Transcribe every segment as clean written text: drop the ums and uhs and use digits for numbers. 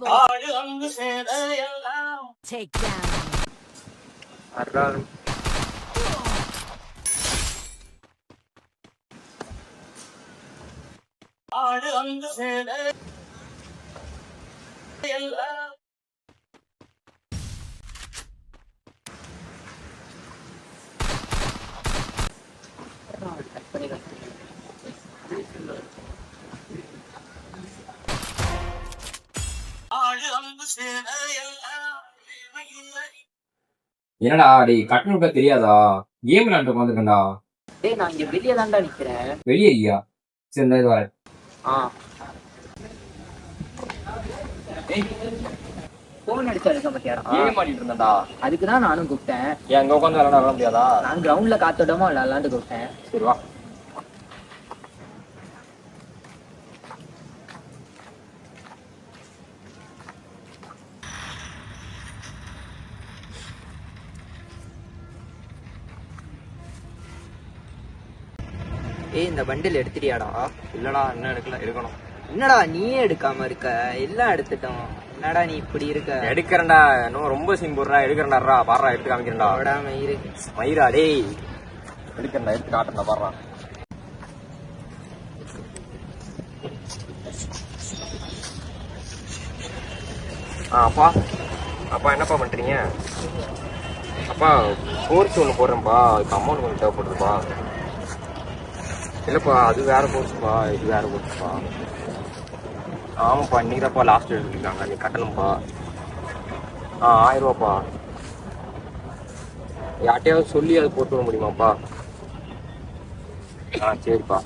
Take down. என்னடா டேய் கட்டணம் விட தெரியாதா? கேம் விளையாண்டு உட்காந்துருக்கேன்டா. டேய் நான் இங்க வெளியே தான்டா நிக்கிறேன். வெளியே இல்லையா? சரி இந்த இது வரேன். போன் அடிச்சா இருக்க மாட்டியாடா? கேம் ஆடிட்டு இருந்தேன்டா. அதுக்கு தான் நானும் கூப்பிட்டேன். ஏன் அங்க உட்காந்து விளையாட முடியாதா? நான் கிரவுண்ட்ல காத்தோட்டமா விளையாடலான்னு கூப்பிட்டேன். சரி வா. ஏய் இந்த பண்டில் எடுத்துட்டியாடா? இல்லடா இன்னும் எடுக்கணும். என்னடா நீயே எடுக்காம இருக்க? எல்லாம் எடுத்துட்டோம். என்னடா நீ இப்படி இருக்க? எடுக்கிறேன்டா. இன்னும் ரொம்ப சீன் போடுறா. எடுக்கிறேன்டா. பாடுறா எடுத்து காமிக்கிறேன்டா. மயிரா டேய். எடுக்கிறேன்டா. எடுத்து காட்டுறா பாடுறா. அப்பா என்னப்பா பண்றீங்க? அப்பா கோர்ஸ் ஒன்று போடுறேன்ப்பா. இப்போ அமௌண்ட் கொஞ்சம் தேவைப்படுதுப்பா. இல்லைப்பா அது வேற கோர்ஸ்ப்பா, இது வேற கோர்ஸ்ப்பா. ஆமாப்பா இன்னைக்கு தான்ப்பா லாஸ்ட் எடுத்துருக்காங்க. நீ கட்டணும்ப்பா. 1000 ரூபாப்பா. யார்ட்டையாவது சொல்லி அது போட்டு விட முடியுமாப்பா? சரிப்பா.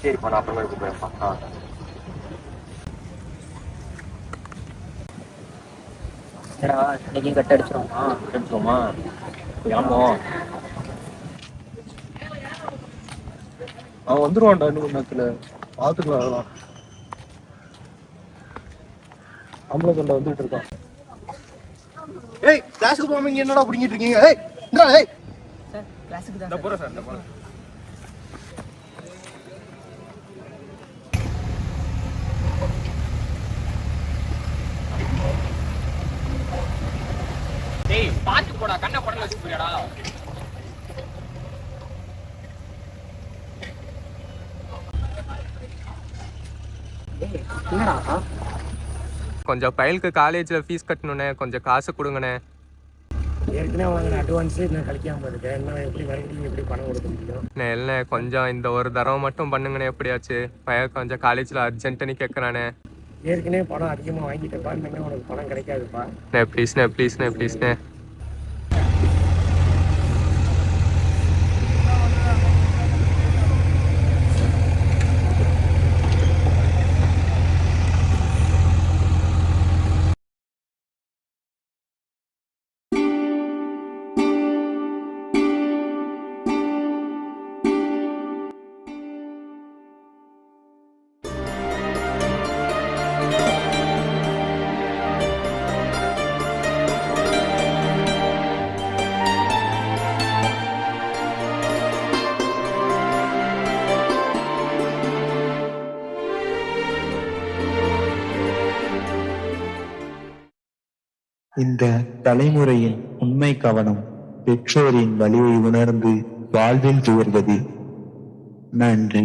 சரிப்பா நான் அப்புறமே கூப்பிடுறேன்ப்பா. இன்னைக்கு கட் அடிச்சிருவோமா? எடுத்துக்கோமா கிளம்புவோம். அவன் வந்துருவான்டா இன்னும் கொஞ்ச நேரத்துல. பார்த்துக்கலாம் அதெல்லாம். ஆம்பளை கொண்ட வந்துட்டு இருக்கான். ஏய் கிளாஸுக்கு போகாம இங்க என்னடா பிடிங்கிட்டு இருக்கீங்க? ஏய் இந்தா ஏய் சார் கிளாஸுக்கு தான். நான் போறேன் சார். நான் போறேன். டேய் பாத்து போடா. கண்ணை படல வச்சு போறியாடா? கொஞ்சம் பயலுக்கு காலேஜில் ஃபீஸ் கட்டணுண்ணே. கொஞ்சம் காசு கொடுங்கண்ணே. ஏற்கனவே வாங்கின அட்வான்ஸு இன்னும் கழிக்காமல் இருக்கேன். இன்னும் எப்படி மறுபடியும் எப்படி பணம் கொடுக்க முடியும்? இல்லைண்ணே கொஞ்சம் இந்த ஒரு தடவை மட்டும் பண்ணுங்கண்ணே. எப்படியாச்சு பையன் கொஞ்சம் காலேஜில் அர்ஜென்ட்டுன்னு கேட்குறானே. ஏற்கனவே பணம் அதிகமாக வாங்கிட்டப்பா. இன்னுமே உனக்கு பணம் கிடைக்காதுப்பா. ப்ளீஸ்ண்ணே. இந்த தலைமுறையின் உண்மை கவனம் பெற்றோரின் வலியை உணர்ந்து வாழ்வில் துயர்வது. நன்றி.